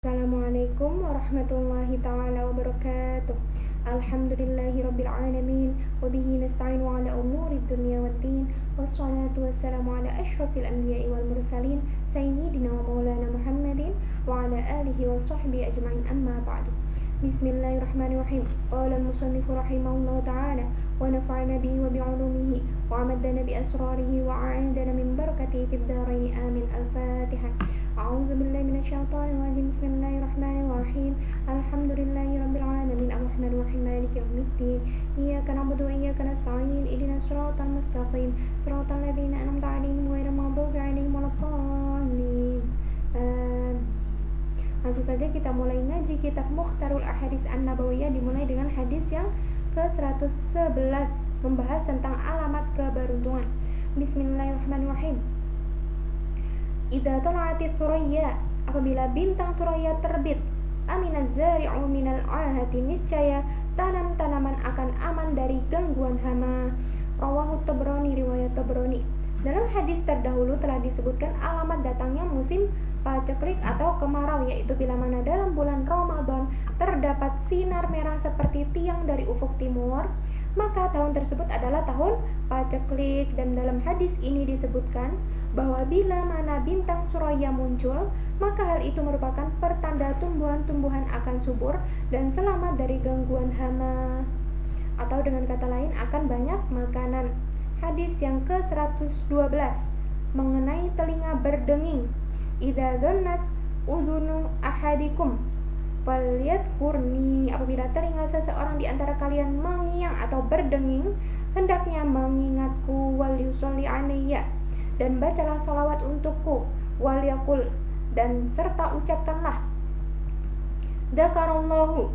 Assalamualaikum warahmatullahi ta'ala wabarakatuh. Alhamdulillahi rabbil alamin. Wabihi nasta'inu ala umuri dunya waddin. Wassalatu wassalamu ala ashrafil anbiya'i wal mursalin. Sayyidina wa maulana Muhammadin wa ala alihi wa sahbihi ajma'in amma ba'du. Bismillahirrahmanirrahim. Qala al-musannifu rahimahullahu ta'ala wa nafa'ana bihi wa bi'ulumihi wa amadana bi asrarihi wa a'adana min barakatihi fid dharaini amin. Al-Fatihah. A'udzu billahi minasyaitonir rajim. Bismillahirrahmanirrahim. Alhamdulillahi rabbil alamin arrahmanir rahim maliki yaumiddin. Iyyaka na'budu wa iyyaka nasta'in. Ihdinas siratal mustaqim. Siratal ladzina an'amta 'alaihim ghairil maghdubi 'alaihim waladdallin. Langsung saja kita mulai ngaji kitab Mukhtarul Ahadits An-Nabawiyah, dimulai dengan hadis yang ke-111 membahas tentang alamat keberuntungan. Bismillahirrahmanirrahim. Idza tala'atis suraya, apabila bintang suraya terbit, aminaz zari'u minal ahati, niscaya tanam-tanaman akan aman dari gangguan hama. Rawahu Tabrani, riwayat Tabrani. Dalam hadis terdahulu telah disebutkan alamat datangnya musim paceklik atau kemarau, yaitu bila mana dalam bulan Ramadan terdapat sinar merah seperti tiang dari ufuk timur, maka tahun tersebut adalah tahun paceklik. Dan dalam hadis ini disebutkan bahwa bila mana bintang suraya muncul, maka hal itu merupakan pertanda tumbuhan-tumbuhan akan subur dan selamat dari gangguan hama, atau dengan kata lain akan banyak makanan. Hadis yang ke-112 mengenai telinga berdenging. Idza dzannas udhunu ahadikum falyadhkurni, apabila telinga seseorang di antara kalian mengiang atau berdenging, hendaknya mengingatku. Wal yusolli alayya, dan bacalah sholawat untukku. Wal yaqul, dan serta ucapkanlah dzakarallahu,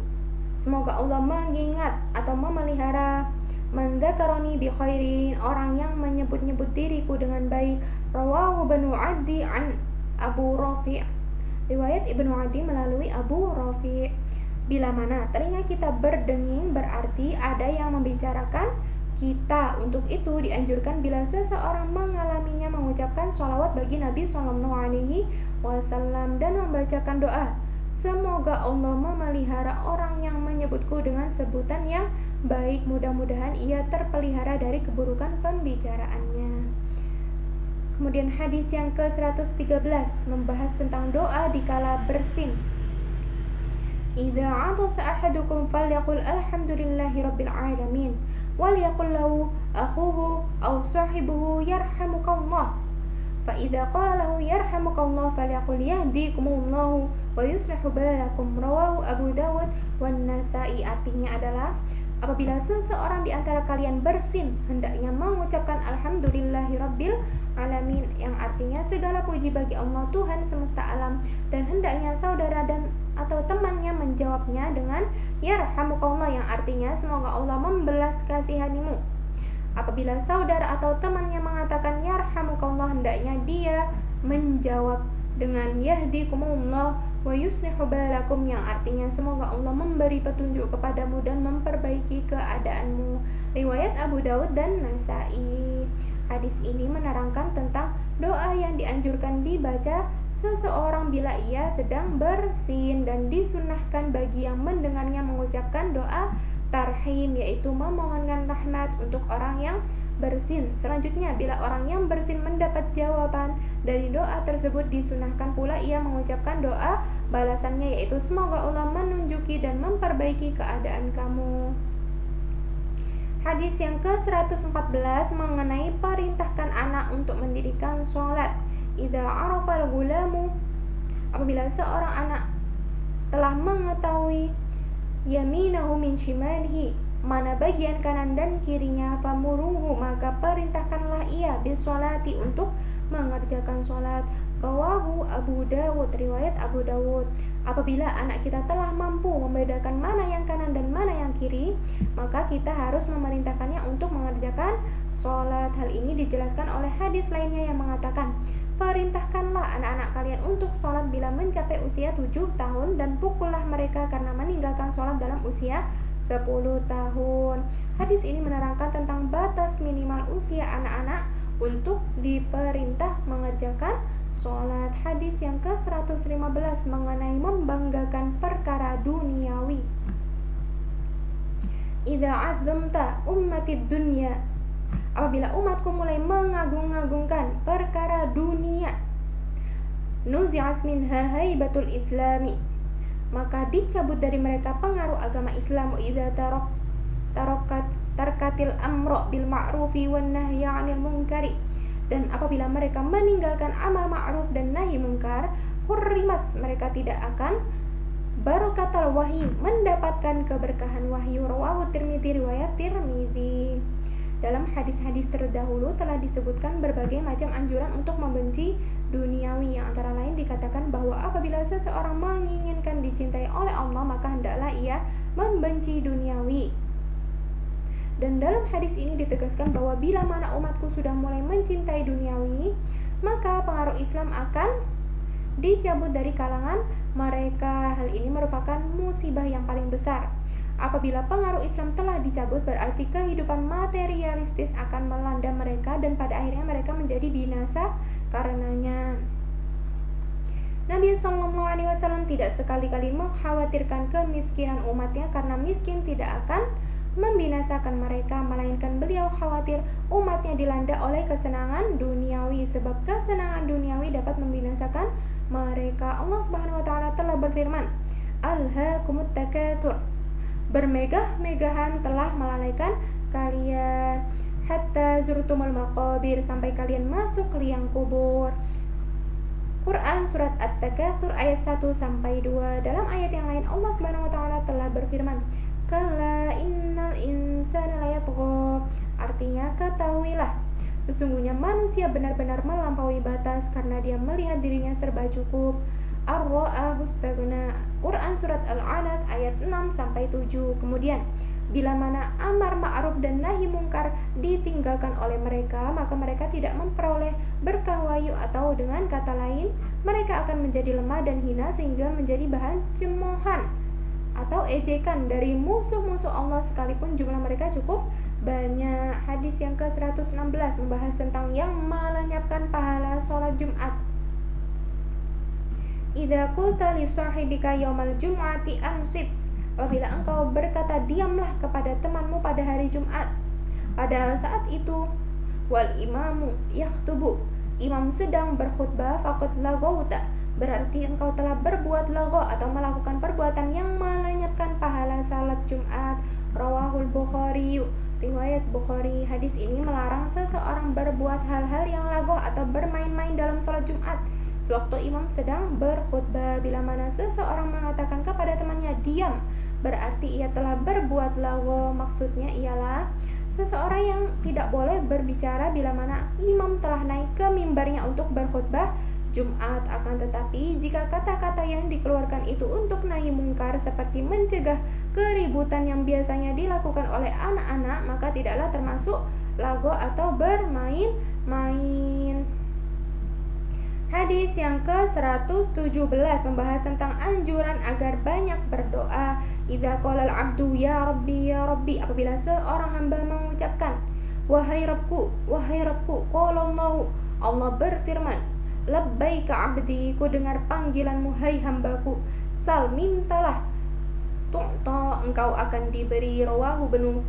semoga Allah mengingat atau memelihara. Man dzakarani bi khairin, orang yang menyebut-nyebut diriku dengan baik. Rawahu Ibnu Adi an Abu Rafi', riwayat Ibnu Adi melalui Abu Rafi'. Bila mana telinga kita berdenging, berarti ada yang membicarakan kita. Untuk itu dianjurkan bila seseorang mengalaminya mengucapkan sholawat bagi Nabi Sallallahu Alaihi Wasallam dan membacakan doa, semoga Allah memelihara orang yang menyebutku dengan sebutan yang baik. Mudah-mudahan ia terpelihara dari keburukan pembicaraannya. Kemudian hadis yang ke-113 membahas tentang doa dikala bersin. Idza 'atasa ahadukum falyaqul alhamdulillahi rabbil alamin wal yaqul lahu akhuhu aw sahibuhu yarhamukallah. Fa idza qala lahu yarhamukallah falyaqul yahdikumullahu wa yuslihu balakum. Rawahu Abu Dawud wan Nasa'i. Artinya adalah, apabila seseorang di antara kalian bersin, hendaknya mengucapkan alhamdulillahi rabbil alamin, yang artinya segala puji bagi Allah Tuhan semesta alam, dan hendaknya saudara dan atau temannya menjawabnya dengan yarhamukallah, yang artinya semoga Allah membelas kasihanimu. Apabila saudara atau temannya mengatakan yarhamukallah, hendaknya dia menjawab dengan yahdikumullah wa yuslihu balakum, yang artinya semoga Allah memberi petunjuk kepadamu dan memperbaiki keadaanmu. Riwayat Abu Daud dan Nasa'i. Hadis ini menerangkan tentang doa yang dianjurkan dibaca seseorang bila ia sedang bersin, dan disunnahkan bagi yang mendengarnya mengucapkan doa tarhim, yaitu memohonkan rahmat untuk orang yang bersin. Selanjutnya, bila orang yang bersin mendapat jawaban dari doa tersebut, disunahkan pula ia mengucapkan doa balasannya, yaitu semoga Allah menunjuki dan memperbaiki keadaan kamu. Hadis yang ke-114 mengenai perintahkan anak untuk mendirikan sholat. Idza arafal gulamu, apabila seorang anak telah mengetahui yaminahu min shimalihi, mana bagian kanan dan kirinya, famuruhu, maka perintahkanlah ia bisolati, untuk mengerjakan sholat. Rawahu Abu Dawud, riwayat Abu Dawud. Apabila anak kita telah mampu membedakan mana yang kanan dan mana yang kiri, maka kita harus memerintahkannya untuk mengerjakan sholat. Hal ini dijelaskan oleh hadis lainnya yang mengatakan, perintahkanlah anak-anak kalian untuk sholat bila mencapai usia 7 tahun, dan pukullah mereka karena meninggalkan sholat dalam usia 10 tahun. Hadis ini menerangkan tentang batas minimal usia anak-anak untuk diperintah mengerjakan sholat. Hadis yang ke-115 mengenai membanggakan perkara duniawi. Idza azzamta ummatid dunya, apabila umatku mulai mengagung-agungkan perkara dunia, nuzi'at minha haibatul islami, maka dicabut dari mereka pengaruh agama Islam. Idza tarakatil amro bil ma'rufi wan nahyi 'anil munkari, dan apabila mereka meninggalkan amal ma'ruf dan nahi munkar, hurrimas, mereka tidak akan barokatal wahyi, mendapatkan keberkahan wahyu. Rawahu Tirmidzi, riwayat Tirmidzi. Dalam hadis-hadis terdahulu telah disebutkan berbagai macam anjuran untuk membenci duniawi, yang antara lain dikatakan bahwa apabila seseorang menginginkan dicintai oleh Allah, maka hendaklah ia membenci duniawi. Dan dalam hadis ini ditegaskan bahwa bila mana umatku sudah mulai mencintai duniawi, maka pengaruh Islam akan dicabut dari kalangan mereka. Hal ini merupakan musibah yang paling besar. Apabila pengaruh Islam telah dicabut, berarti kehidupan materialistis akan melanda mereka dan pada akhirnya mereka menjadi binasa karenanya. Nabi SAW tidak sekali-kali mengkhawatirkan kemiskinan umatnya, karena miskin tidak akan membinasakan mereka, melainkan beliau khawatir umatnya dilanda oleh kesenangan duniawi, sebab kesenangan duniawi dapat membinasakan mereka. Allah Subhanahu wa taala telah berfirman, "Alhaakumut takatsur," bermegah-megahan telah melalaikan kalian, hatta zurtumul maqabir, sampai kalian masuk liang kubur. Quran surat At-Takatsur ayat 1 sampai 2. Dalam ayat yang lain Allah Subhanahu wa taala telah berfirman, "Kalla innal insana layatgha," artinya ketahuilah sesungguhnya manusia benar-benar melampaui batas karena dia melihat dirinya serba cukup. Ar-ra'ahu istaghna. Quran surat Al-Alaq ayat 6 sampai 7. Kemudian bila mana amar ma'ruf dan nahi mungkar ditinggalkan oleh mereka, maka mereka tidak memperoleh berkah wahyu, atau dengan kata lain mereka akan menjadi lemah dan hina sehingga menjadi bahan cemoohan atau ejekan dari musuh-musuh Allah sekalipun jumlah mereka cukup banyak. Hadis yang ke-116 membahas tentang yang melenyapkan pahala sholat Jumat. Idza qulta li sahibika yaumal jum'ati ansit, apabila engkau berkata diamlah kepada temanmu pada hari Jumat, padahal saat itu wal imamu yakhtubu, imam sedang berkhutbah, faqad laghauta, berarti engkau telah berbuat lagho atau melakukan perbuatan yang melenyapkan pahala salat Jumat. Rawahul Bukhari, riwayat Bukhari. Hadis ini melarang seseorang berbuat hal-hal yang lagho atau bermain-main dalam salat Jumat sewaktu imam sedang berkhutbah. Bila mana seseorang mengatakan kepada temannya diam, berarti ia telah berbuat lagho. Maksudnya ialah seseorang yang tidak boleh berbicara bila mana imam telah naik ke mimbarnya untuk berkhutbah Jumat. Akan tetapi jika kata-kata yang dikeluarkan itu untuk nahi mungkar seperti mencegah keributan yang biasanya dilakukan oleh anak-anak, maka tidaklah termasuk lagho atau bermain-main. Hadis yang ke-117 membahas tentang anjuran agar banyak berdoa. Idza qala al-'abdu ya rabbi ya rabbi, apabila seorang hamba mengucapkan wahai Rabbku, wahai Rabbku, qala Allah berfirman, labbaika 'abdi, ku dengar panggilanmu hai hambaku, sal mintalah, tu'ta, engkau akan diberi. Rawahu Ibnu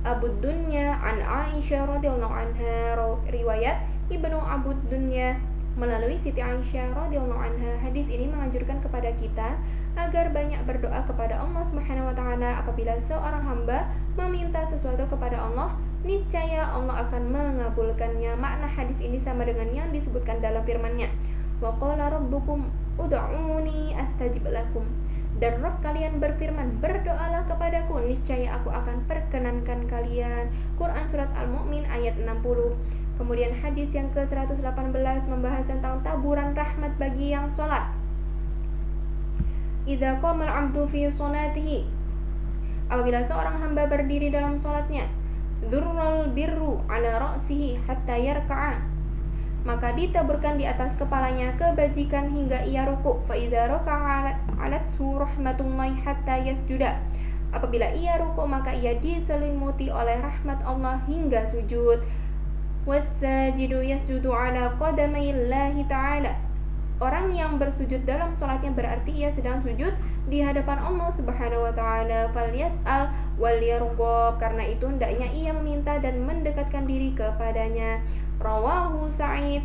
Abu Dunya an Aisyah radhiyallahu anha, riwayat Ibnu Abu Dunya melalui Siti Aisyah radhiyallahu anha. Hadis ini menganjurkan kepada kita agar banyak berdoa kepada Allah Subhanahu wa taala. Apabila seorang hamba meminta sesuatu kepada Allah, niscaya Allah akan mengabulkannya. Makna hadis ini sama dengan yang disebutkan dalam firman-Nya, wa qala rabbukum ud'uni astajib lakum, dan Rabb kalian berfirman, berdoalah kepadaku, niscaya aku akan perkenankan kalian. Quran surat Al-Mu'min ayat 60. Kemudian hadis yang ke-118 membahas tentang taburan rahmat bagi yang sholat. Idza qama al-'abdu fi sholatihi, apabila seorang hamba berdiri dalam sholatnya, dzurral birru 'ala ra'sihi hatta yarka'a, maka ditaburkan di atas kepalanya kebajikan hingga ia rukuk. Fa idza raka'a 'alathu rahmatullahi hatta yasjuda, apabila ia rukuk maka ia diselimuti oleh rahmat Allah hingga sujud. wassajidu yasjudu ala qadamaillahi ta'ala. Orang yang bersujud dalam sholatnya berarti ia sedang sujud di hadapan Allah Subhanahu wa taala. Falyas'al wal yarghab, karena itu hendaknya ia meminta dan mendekatkan diri kepadanya. Rawahu Sa'id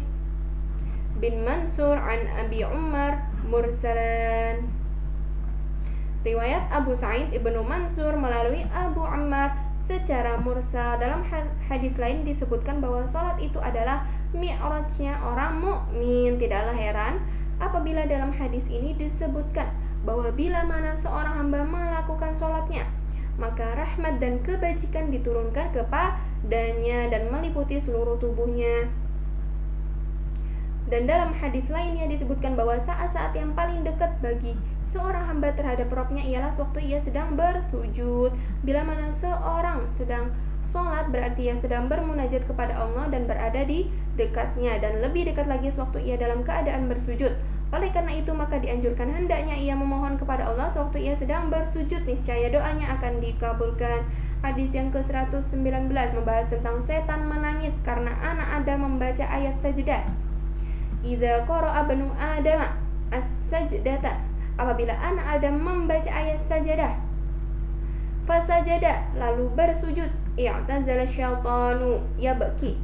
bin Mansur an Abi Umar mursalan. Riwayat Abu Sa'id ibnu Mansur melalui Abu Ammar secara mursal. Dalam hadis lain disebutkan bahwa sholat itu adalah mi'rajnya orang mukmin. Tidaklah heran apabila dalam hadis ini disebutkan bahwa bila mana seorang hamba melakukan sholatnya, maka rahmat dan kebajikan diturunkan kepadanya dan meliputi seluruh tubuhnya. Dan dalam hadis lainnya disebutkan bahwa saat-saat yang paling dekat bagi seorang hamba terhadap Rabbnya ialah sewaktu ia sedang bersujud. Bila mana seorang sedang sholat berarti ia sedang bermunajat kepada Allah dan berada di dekatnya, dan lebih dekat lagi sewaktu ia dalam keadaan bersujud. Oleh karena itu maka dianjurkan hendaknya ia memohon kepada Allah sewaktu ia sedang bersujud, niscaya doanya akan dikabulkan. Hadis yang ke-119 membahas tentang setan menangis karena anak Adam membaca ayat sajdah. Idza qara'a banu Adam as-sajdata, apabila anak Adam membaca ayat sajadah, fasajada, lalu bersujud, i'tazala syaitanu yabki,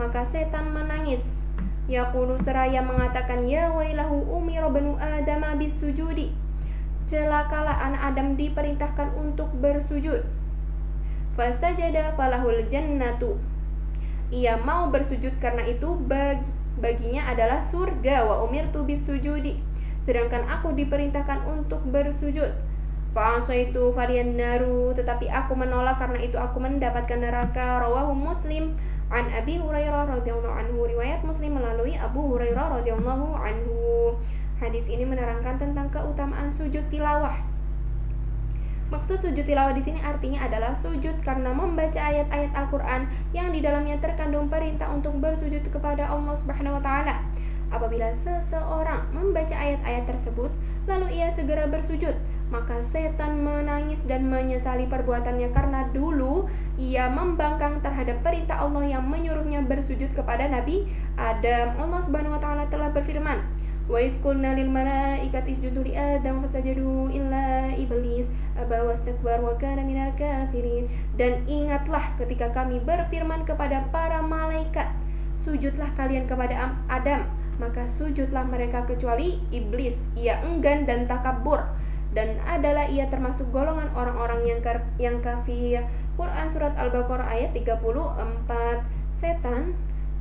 maka setan menangis. Yaqulu, seraya mengatakan, ya wailahu umira banu adama bisujudi, celakalah anak Adam diperintahkan untuk bersujud. Fasajada falahul jannatu, ia mau bersujud karena itu baginya adalah surga. Wa umirtu bisujudi, sedangkan aku diperintahkan untuk bersujud. Fa'asaitu fariyan naru, tetapi aku menolak karena itu aku mendapatkan neraka. Rawahu Muslim an Abi Hurairah radhiyallahu anhu, riwayat Muslim melalui Abu Hurairah radhiyallahu anhu. Hadis ini menerangkan tentang keutamaan sujud tilawah. Maksud sujud tilawah di sini artinya adalah sujud karena membaca ayat-ayat Al-Qur'an yang di dalamnya terkandung perintah untuk bersujud kepada Allah Subhanahu wa taala. Apabila seseorang membaca ayat-ayat tersebut lalu ia segera bersujud, maka setan menangis dan menyesali perbuatannya karena dulu ia membangkang terhadap perintah Allah yang menyuruhnya bersujud kepada Nabi Adam. Allah Subhanahu wa taala telah berfirman, wa idh qulna lil malaikati isjudu li Adam fasajadu illa iblis aba wastakbar wa kana minal kafirin. Dan ingatlah ketika kami berfirman kepada para malaikat, sujudlah kalian kepada Adam, maka sujudlah mereka kecuali iblis, ia enggan dan takabur, dan adalah ia termasuk golongan orang-orang yang kafir. Quran Surat Al-Baqarah ayat 34. Setan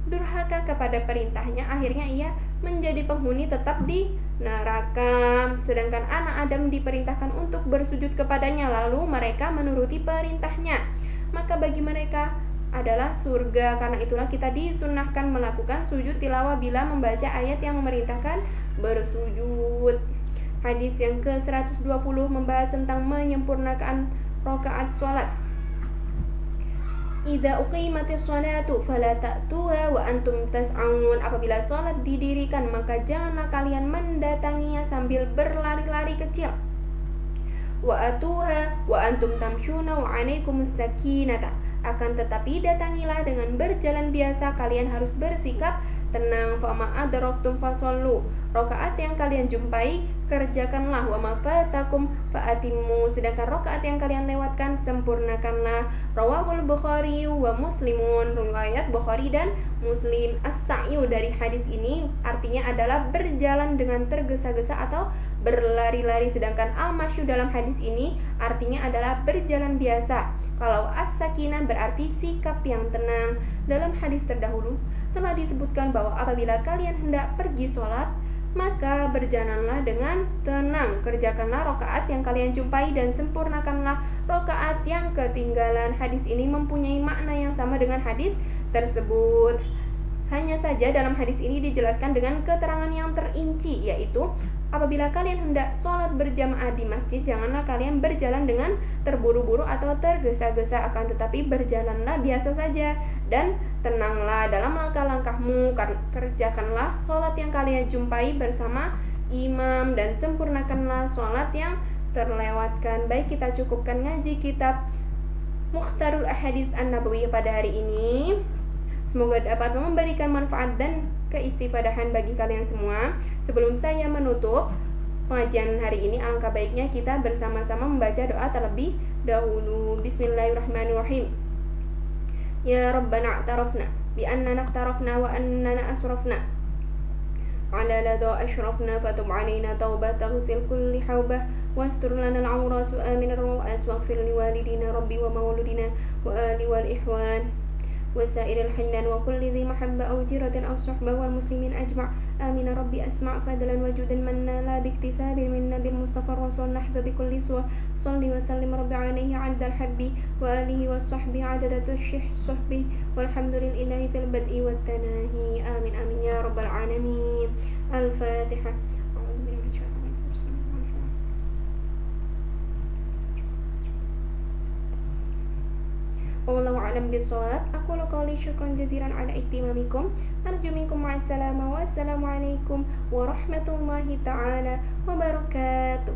durhaka kepada perintahnya, akhirnya ia menjadi penghuni tetap di neraka. Sedangkan anak Adam diperintahkan untuk bersujud kepadanya, lalu mereka menuruti perintahnya, maka bagi mereka adalah surga. Karena itulah kita disunnahkan melakukan sujud tilawah bila membaca ayat yang memerintahkan bersujud. Hadis yang ke-120 membahas tentang menyempurnakan rakaat salat. Idza uqimatis shalatu fala ta'tuha wa antum tas'aun, apabila salat didirikan maka janganlah kalian mendatanginya sambil berlari-lari kecil. Wa atuha wa antum tamshuna wa 'alaikumus sakinata, akan tetapi datangilah dengan berjalan biasa, kalian harus bersikap tenang. Fama adraktum fasallu, rakaat yang kalian jumpai kerjakanlah. Wa ma fatakum fa'atimmu, sedangkan rakaat yang kalian lewatkan sempurnakanlah. Rawahul Bukhari wa Muslimun, riwayat Bukhari dan Muslim. As-sa'yu dari hadis ini artinya adalah berjalan dengan tergesa-gesa atau berlari-lari, sedangkan al-masyu dalam hadis ini artinya adalah berjalan biasa. Kalau as-sakinah berarti sikap yang tenang. Dalam hadis terdahulu telah disebutkan bahwa apabila kalian hendak pergi sholat, maka berjalanlah dengan tenang, kerjakanlah rakaat yang kalian jumpai dan sempurnakanlah rakaat yang ketinggalan. Hadis ini mempunyai makna yang sama dengan hadis tersebut. Hanya saja dalam hadis ini dijelaskan dengan keterangan yang terinci, yaitu apabila kalian hendak sholat berjamaah di masjid, janganlah kalian berjalan dengan terburu-buru atau tergesa-gesa, akan tetapi berjalanlah biasa saja dan tenanglah dalam langkah-langkahmu. Kerjakanlah sholat yang kalian jumpai bersama imam dan sempurnakanlah sholat yang terlewatkan. Baik, kita cukupkan ngaji kitab Mukhtarul Ahadits An-Nabawiyah pada hari ini. Semoga dapat memberikan manfaat dan keistifadahan bagi kalian semua. Sebelum saya menutup pengajian hari ini, alangkah baiknya kita bersama-sama membaca doa terlebih dahulu. Bismillahirrahmanirrahim. Ya Rabbana a'tarafna bi annana aqtarafna wa annana asrafna على لدى أشرفنا فتب علينا توبة تغسل كل حوبة واستر لنا العورات وآمن الروآت واغفر لوالدينا ربي ومولودنا وآل والإخوان وسائر الحنان وكل ذي محبة أو جيرة أو صحبة والمسلمين أجمع آمين ربي أسمع فضلا وجودا منا لا باكتساب منا بالمصطفى الرسول نحظى بكل سوى صل وسلم ربي عليه عد الحب وآله والصحب عدد الصحب والحمد لله في البدء والتناهي آمين آمين يا رب العالمين. الفاتحة. والله أعلم بالصواب. أقول قولي شكرا جزيلا على اهتمامكم. أرجو منكم مع السلامة والسلام عليكم ورحمة الله تعالى وبركاته.